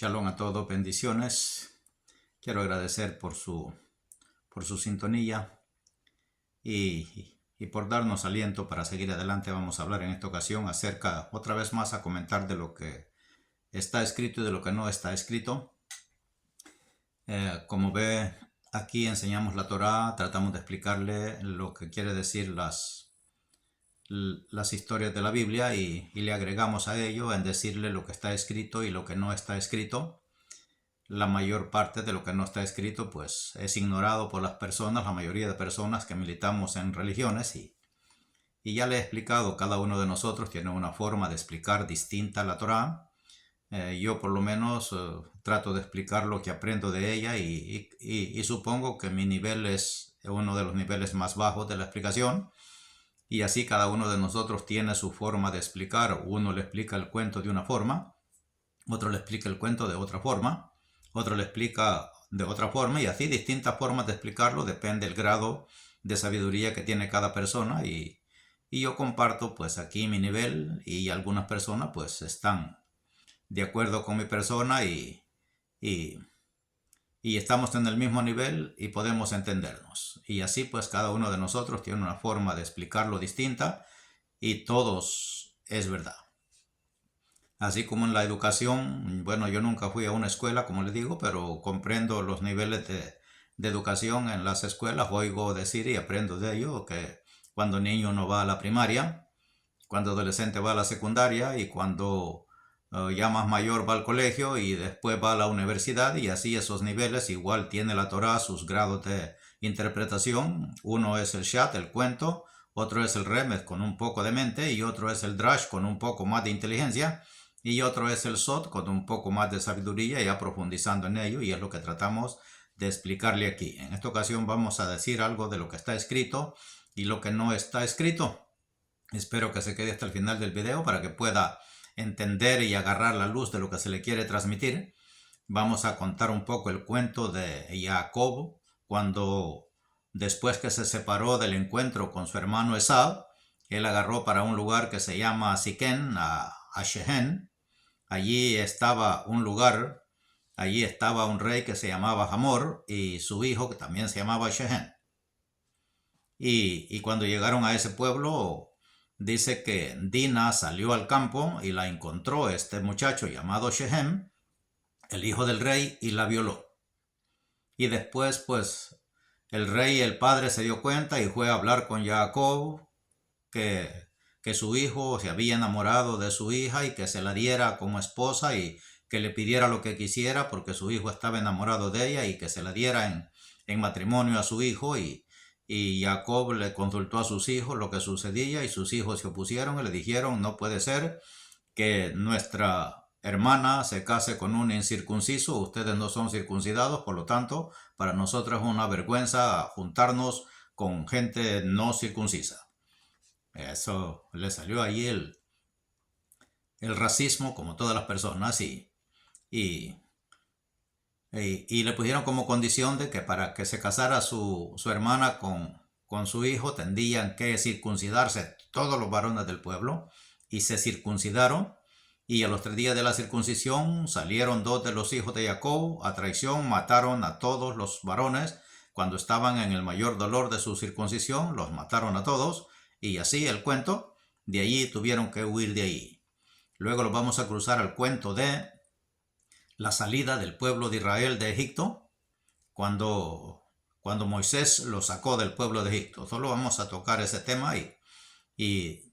Shalom a todos, bendiciones. Quiero agradecer por su sintonía y por darnos aliento para seguir adelante. Vamos a hablar en esta ocasión acerca, otra vez más, a comentar de lo que está escrito y de lo que no está escrito. Como ve, aquí enseñamos la Torá, tratamos de explicarle lo que quiere decir las historias de la Biblia y le agregamos a ello en decirle lo que está escrito y lo que no está escrito. La mayor parte de lo que no está escrito pues es ignorado por las personas, la mayoría de personas que militamos en religiones y ya le he explicado, cada uno de nosotros tiene una forma de explicar distinta la Torá. Yo por lo menos trato de explicar lo que aprendo de ella y supongo que mi nivel es uno de los niveles más bajos de la explicación. Y así cada uno de nosotros tiene su forma de explicar. Uno le explica el cuento de una forma, otro le explica el cuento de otra forma, otro le explica de otra forma y así distintas formas de explicarlo, depende del grado de sabiduría que tiene cada persona y yo comparto pues aquí mi nivel y algunas personas pues están de acuerdo con mi persona y estamos en el mismo nivel y podemos entendernos. Y así pues cada uno de nosotros tiene una forma de explicarlo distinta y todos es verdad. Así como en la educación, bueno, yo nunca fui a una escuela, como les digo, pero comprendo los niveles de educación en las escuelas, oigo decir y aprendo de ello, que cuando niño uno va a la primaria, cuando adolescente va a la secundaria y cuando ya más mayor va al colegio y después va a la universidad y así esos niveles igual tiene la Torá sus grados de interpretación. Uno es el Shat, el cuento, otro es el Remes con un poco de mente y otro es el Drash con un poco más de inteligencia y otro es el Sot con un poco más de sabiduría, ya profundizando en ello, y es lo que tratamos de explicarle aquí. En esta ocasión vamos a decir algo de lo que está escrito y lo que no está escrito. Espero que se quede hasta el final del video para que pueda entender y agarrar la luz de lo que se le quiere transmitir. Vamos a contar un poco el cuento de Jacob cuando, después que se separó del encuentro con su hermano Esau, él agarró para un lugar que se llama Siquén, a Shechem. Allí estaba un lugar, allí estaba un rey que se llamaba Hamor y su hijo que también se llamaba Shechem. Y cuando llegaron a ese pueblo, dice que Dina salió al campo y la encontró este muchacho llamado Shechem, el hijo del rey, y la violó. Y después, pues, el rey, el padre, se dio cuenta y fue a hablar con Jacob que su hijo se había enamorado de su hija y que se la diera como esposa y que le pidiera lo que quisiera porque su hijo estaba enamorado de ella y que se la diera en matrimonio a su hijo y Jacob le consultó a sus hijos lo que sucedía y sus hijos se opusieron y le dijeron: no puede ser que nuestra hermana se case con un incircunciso, ustedes no son circuncidados, por lo tanto para nosotros es una vergüenza juntarnos con gente no circuncisa. Eso le salió ahí el racismo, como todas las personas, y le pusieron como condición de que para que se casara su hermana con su hijo tendrían que circuncidarse todos los varones del pueblo, y se circuncidaron, y a los 3 días de la circuncisión salieron 2 de los hijos de Jacob a traición, mataron a todos los varones. Cuando estaban en el mayor dolor de su circuncisión, los mataron a todos, y así el cuento, de allí tuvieron que huir de ahí. Luego los vamos a cruzar al cuento de la salida del pueblo de Israel de Egipto, cuando Moisés lo sacó del pueblo de Egipto. Solo vamos a tocar ese tema y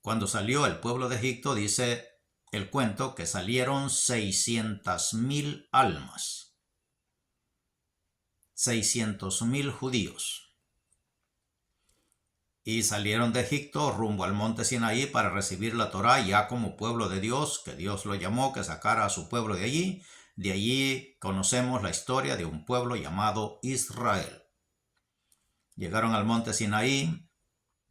cuando salió el pueblo de Egipto, dice el cuento que salieron 600,000 almas, 600,000 judíos. Y salieron de Egipto rumbo al monte Sinaí para recibir la Torá ya como pueblo de Dios, que Dios lo llamó, que sacara a su pueblo de allí. De allí conocemos la historia de un pueblo llamado Israel. Llegaron al monte Sinaí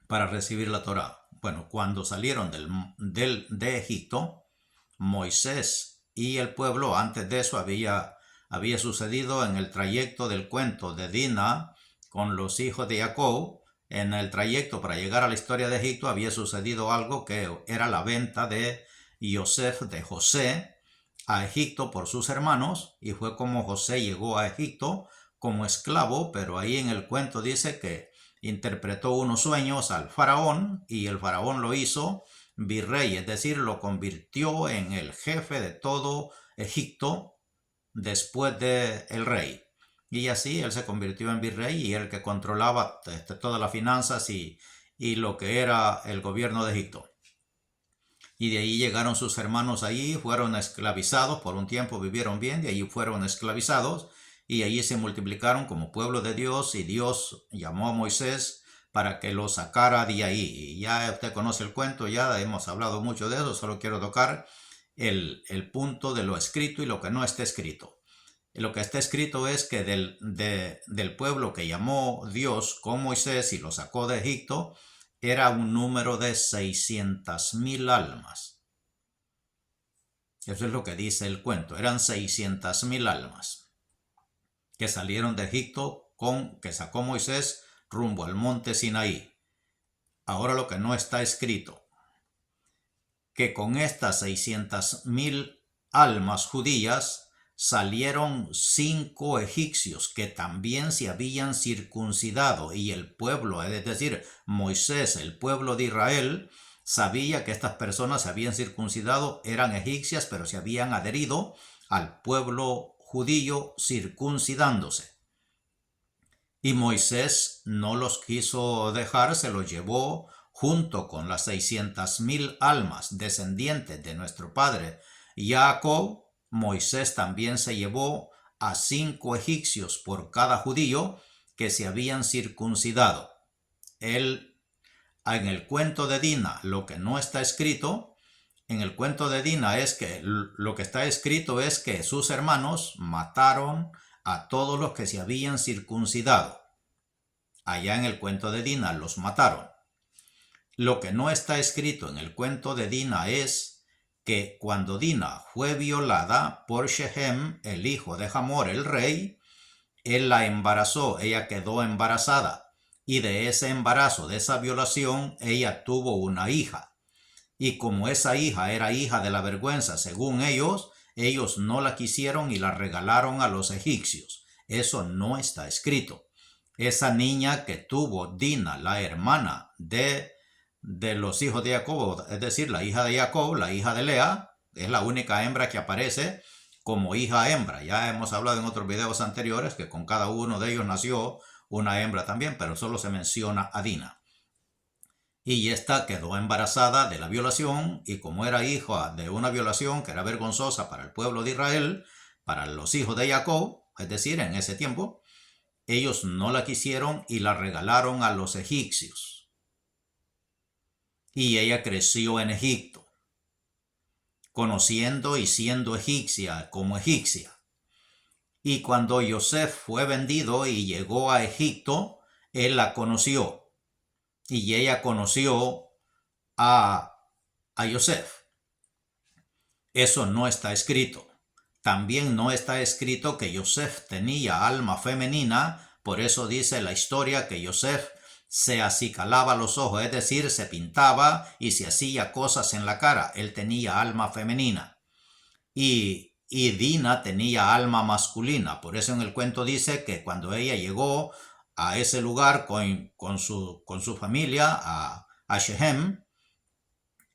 para recibir la Torá. Bueno, cuando salieron de Egipto, Moisés y el pueblo, antes de eso había sucedido en el trayecto del cuento de Dina con los hijos de Jacob. En el trayecto para llegar a la historia de Egipto había sucedido algo que era la venta de José a Egipto por sus hermanos, y fue como José llegó a Egipto como esclavo, pero ahí en el cuento dice que interpretó unos sueños al faraón y el faraón lo hizo virrey, es decir, lo convirtió en el jefe de todo Egipto después del rey. Y así él se convirtió en virrey y el que controlaba todas las finanzas y lo que era el gobierno de Egipto. Y de ahí llegaron sus hermanos allí, fueron esclavizados, por un tiempo vivieron bien, de allí fueron esclavizados y allí se multiplicaron como pueblo de Dios y Dios llamó a Moisés para que lo sacara de ahí. Y ya usted conoce el cuento, ya hemos hablado mucho de eso, solo quiero tocar el punto de lo escrito y lo que no está escrito. Lo que está escrito es que del pueblo que llamó Dios con Moisés y lo sacó de Egipto, era un número de 600,000 almas. Eso es lo que dice el cuento. Eran 600,000 almas que salieron de Egipto que sacó Moisés rumbo al monte Sinaí. Ahora lo que no está escrito, que con estas 600,000 almas judías salieron 5 egipcios que también se habían circuncidado y el pueblo, es decir, Moisés, el pueblo de Israel, sabía que estas personas se habían circuncidado, eran egipcias, pero se habían adherido al pueblo judío circuncidándose. Y Moisés no los quiso dejar, se los llevó junto con las 600,000 almas descendientes de nuestro padre Jacob. Moisés también se llevó a 5 egipcios por cada judío que se habían circuncidado. En el cuento de Dina, lo que no está escrito, en el cuento de Dina es que lo que está escrito es que sus hermanos mataron a todos los que se habían circuncidado. Allá en el cuento de Dina los mataron. Lo que no está escrito en el cuento de Dina es que cuando Dina fue violada por Shehem, el hijo de Hamor, el rey, él la embarazó, ella quedó embarazada, y de ese embarazo, de esa violación, ella tuvo una hija. Y como esa hija era hija de la vergüenza, según ellos no la quisieron y la regalaron a los egipcios. Eso no está escrito. Esa niña que tuvo Dina, la hermana de los hijos de Jacob, es decir, la hija de Jacob, la hija de Lea, es la única hembra que aparece como hija hembra. Ya hemos hablado en otros videos anteriores que con cada uno de ellos nació una hembra también, pero solo se menciona a Dina. Y esta quedó embarazada de la violación y como era hija de una violación que era vergonzosa para el pueblo de Israel, para los hijos de Jacob, es decir, en ese tiempo, ellos no la quisieron y la regalaron a los egipcios. Y ella creció en Egipto, conociendo y siendo egipcia como egipcia. Y cuando Yosef fue vendido y llegó a Egipto, él la conoció. Y ella conoció a Yosef. Eso no está escrito. También no está escrito que Yosef tenía alma femenina, por eso dice la historia que Yosef se acicalaba los ojos, es decir, se pintaba y se hacía cosas en la cara. Él tenía alma femenina. Y Dina tenía alma masculina. Por eso en el cuento dice que cuando ella llegó a ese lugar con su familia, a Shehem,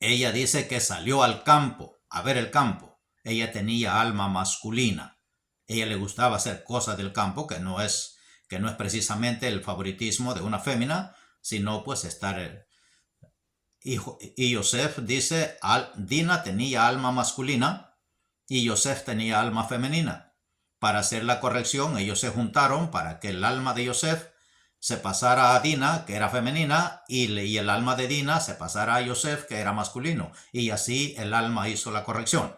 ella dice que salió al campo, a ver el campo. Ella tenía alma masculina. Ella le gustaba hacer cosas del campo, que no es precisamente el favoritismo de una fémina, sino pues estar... Y Yosef dice, Dina tenía alma masculina y Yosef tenía alma femenina. Para hacer la corrección, ellos se juntaron para que el alma de Yosef se pasara a Dina, que era femenina, y el alma de Dina se pasara a Yosef, que era masculino. Y así el alma hizo la corrección.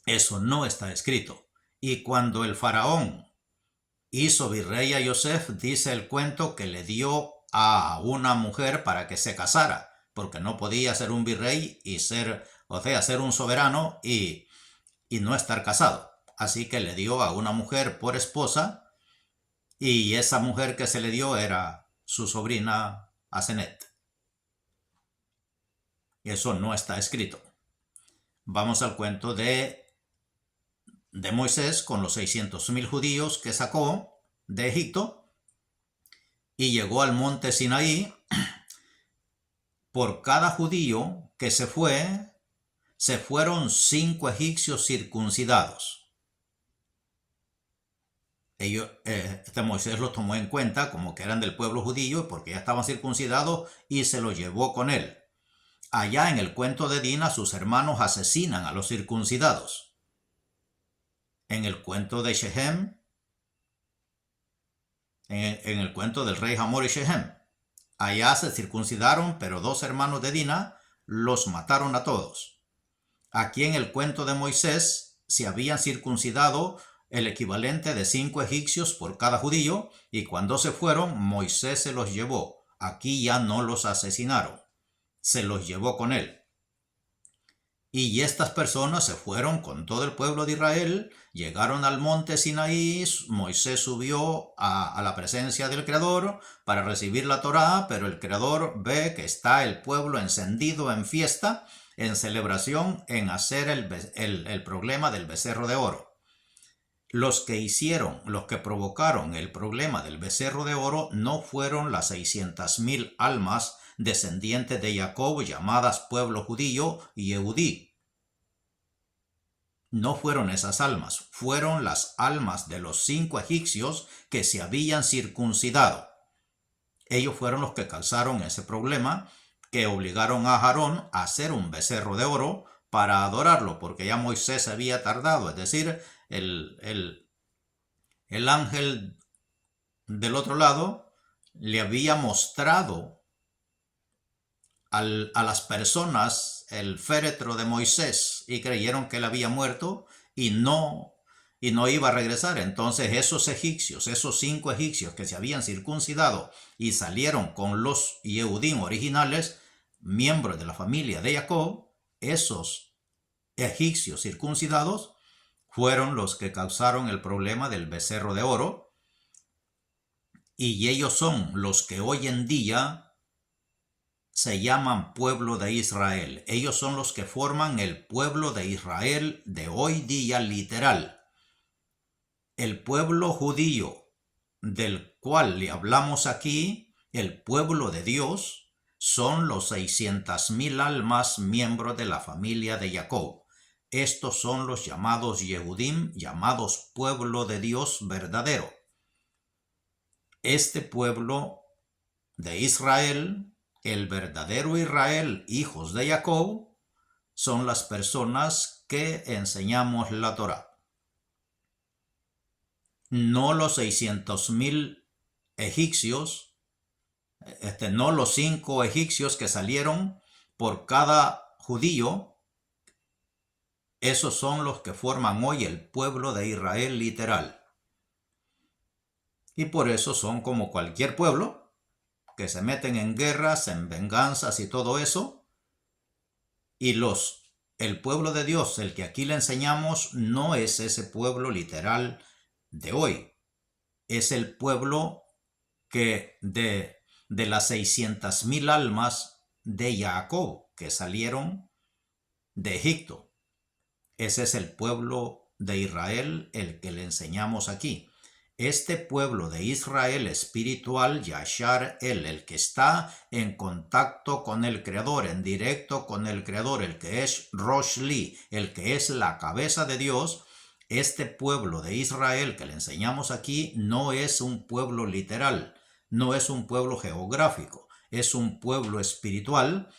Eso no está escrito. Y cuando el faraón hizo virrey a Yosef, dice el cuento que le dio a una mujer para que se casara, porque no podía ser un virrey y ser un soberano y no estar casado. Así que le dio a una mujer por esposa y esa mujer que se le dio era su sobrina Asenet. Eso no está escrito. Vamos al cuento de de Moisés con los 600,000 judíos que sacó de Egipto y llegó al monte Sinaí. Por cada judío que se fueron 5 egipcios circuncidados. Moisés los tomó en cuenta como que eran del pueblo judío porque ya estaban circuncidados y se los llevó con él. Allá en el cuento de Dina, sus hermanos asesinan a los circuncidados. En el cuento de Shechem, en el cuento del rey Hamor y Shechem, allá se circuncidaron, pero 2 hermanos de Dina los mataron a todos. Aquí en el cuento de Moisés se habían circuncidado el equivalente de 5 egipcios por cada judío, y cuando se fueron, Moisés se los llevó. Aquí ya no los asesinaron, se los llevó con él. Y estas personas se fueron con todo el pueblo de Israel, llegaron al monte Sinaí, Moisés subió a la presencia del Creador para recibir la Torá, pero el Creador ve que está el pueblo encendido en fiesta, en celebración, en hacer el problema del becerro de oro. Los que provocaron el problema del becerro de oro no fueron las 600,000 almas descendientes de Jacob, llamadas pueblo judío y Yehudí. No fueron esas almas, fueron las almas de los 5 egipcios que se habían circuncidado. Ellos fueron los que causaron ese problema, que obligaron a Aarón a hacer un becerro de oro para adorarlo, porque ya Moisés se había tardado, es decir, el ángel del otro lado le había mostrado a las personas el féretro de Moisés y creyeron que él había muerto y no iba a regresar. Entonces esos egipcios, esos 5 egipcios que se habían circuncidado y salieron con los Yehudim originales, miembros de la familia de Jacob, esos egipcios circuncidados fueron los que causaron el problema del becerro de oro, y ellos son los que hoy en día se llaman pueblo de Israel. Ellos son los que forman el pueblo de Israel de hoy día literal. El pueblo judío del cual le hablamos aquí, el pueblo de Dios, son los 600,000 almas miembros de la familia de Jacob. Estos son los llamados Yehudim, llamados pueblo de Dios verdadero. Este pueblo de Israel, el verdadero Israel, hijos de Jacob, son las personas que enseñamos la Torá. No los 600,000 egipcios, no los 5 egipcios que salieron por cada judío. Esos son los que forman hoy el pueblo de Israel literal. Y por eso son como cualquier pueblo, que se meten en guerras, en venganzas y todo eso. Y el pueblo de Dios, el que aquí le enseñamos, no es ese pueblo literal de hoy. Es el pueblo que de las 600,000 almas de Jacob que salieron de Egipto. Ese es el pueblo de Israel, el que le enseñamos aquí. Este pueblo de Israel espiritual, Yashar el que está en contacto con el Creador, en directo con el Creador, el que es Rosh Li, el que es la cabeza de Dios, este pueblo de Israel que le enseñamos aquí no es un pueblo literal, no es un pueblo geográfico, es un pueblo espiritual.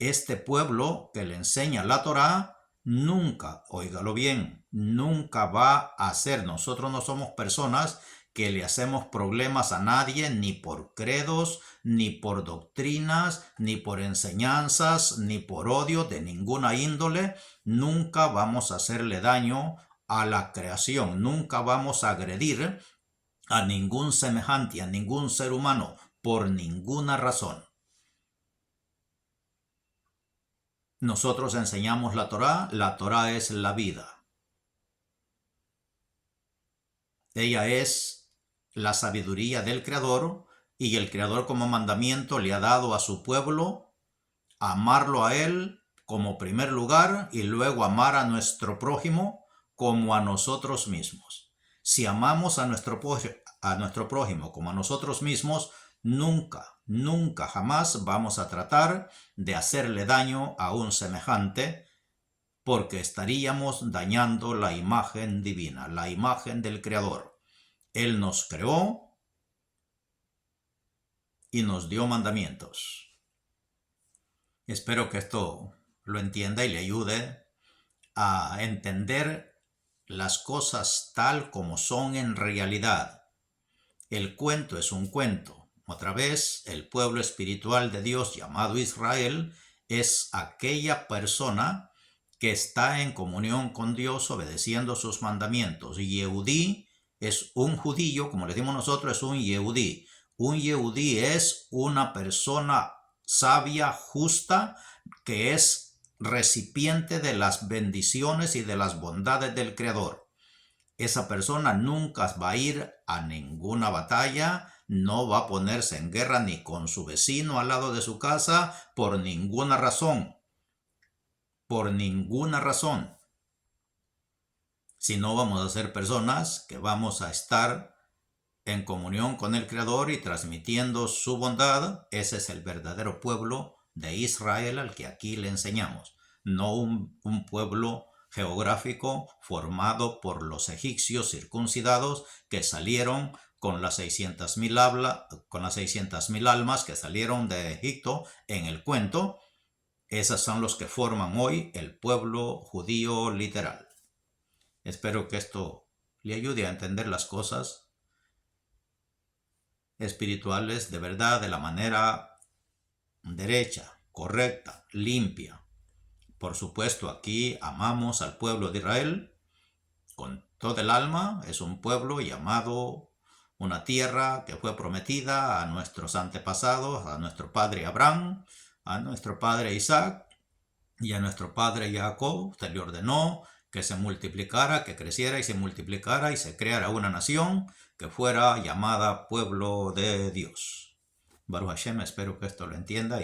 Este pueblo que le enseña la Torá nunca, óigalo bien, nunca va a ser. Nosotros no somos personas que le hacemos problemas a nadie, ni por credos, ni por doctrinas, ni por enseñanzas, ni por odio de ninguna índole. Nunca vamos a hacerle daño a la creación, nunca vamos a agredir a ningún semejante, a ningún ser humano, por ninguna razón. Nosotros enseñamos la Torá es la vida. Ella es la sabiduría del Creador, y el Creador como mandamiento le ha dado a su pueblo amarlo a Él como primer lugar y luego amar a nuestro prójimo como a nosotros mismos. Si amamos a nuestro prójimo como a nosotros mismos, nunca jamás vamos a tratar de hacerle daño a un semejante, porque estaríamos dañando la imagen divina, la imagen del Creador. Él nos creó y nos dio mandamientos. Espero que esto lo entienda y le ayude a entender las cosas tal como son en realidad. El cuento es un cuento. Otra vez, el pueblo espiritual de Dios llamado Israel es aquella persona que está en comunión con Dios obedeciendo sus mandamientos. Yehudí es un judío, como le decimos nosotros, es un Yehudí. Un Yehudí es una persona sabia, justa, que es recipiente de las bendiciones y de las bondades del Creador. Esa persona nunca va a ir a ninguna batalla, no va a ponerse en guerra ni con su vecino al lado de su casa por ninguna razón. Por ninguna razón. Si no, vamos a ser personas que vamos a estar en comunión con el Creador y transmitiendo su bondad. Ese es el verdadero pueblo de Israel al que aquí le enseñamos. No un pueblo geográfico formado por los egipcios circuncidados que salieron con las 600.000 almas que salieron de Egipto en el cuento. Esos son los que forman hoy el pueblo judío literal. Espero que esto le ayude a entender las cosas espirituales de verdad de la manera derecha, correcta, limpia. Por supuesto, aquí amamos al pueblo de Israel con todo el alma. Es un pueblo llamado una tierra que fue prometida a nuestros antepasados, a nuestro padre Abraham, a nuestro padre Isaac y a nuestro padre Jacob. Se le ordenó que se multiplicara, que creciera y se multiplicara y se creara una nación que fuera llamada pueblo de Dios. Baruch Hashem, espero que esto lo entienda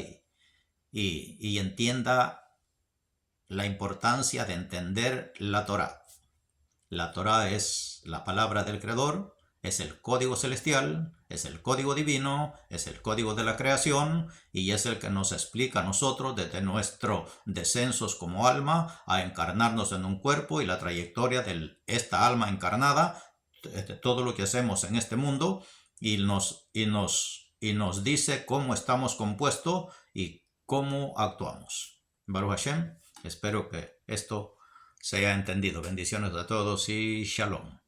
y entienda la importancia de entender la Torá. La Torá es la palabra del Creador, es el código celestial, es el código divino, es el código de la creación y es el que nos explica a nosotros desde nuestros descensos como alma a encarnarnos en un cuerpo y la trayectoria de esta alma encarnada, todo lo que hacemos en este mundo y nos dice cómo estamos compuestos y cómo actuamos. Baruch Hashem, espero que esto se haya entendido. Bendiciones a todos y shalom.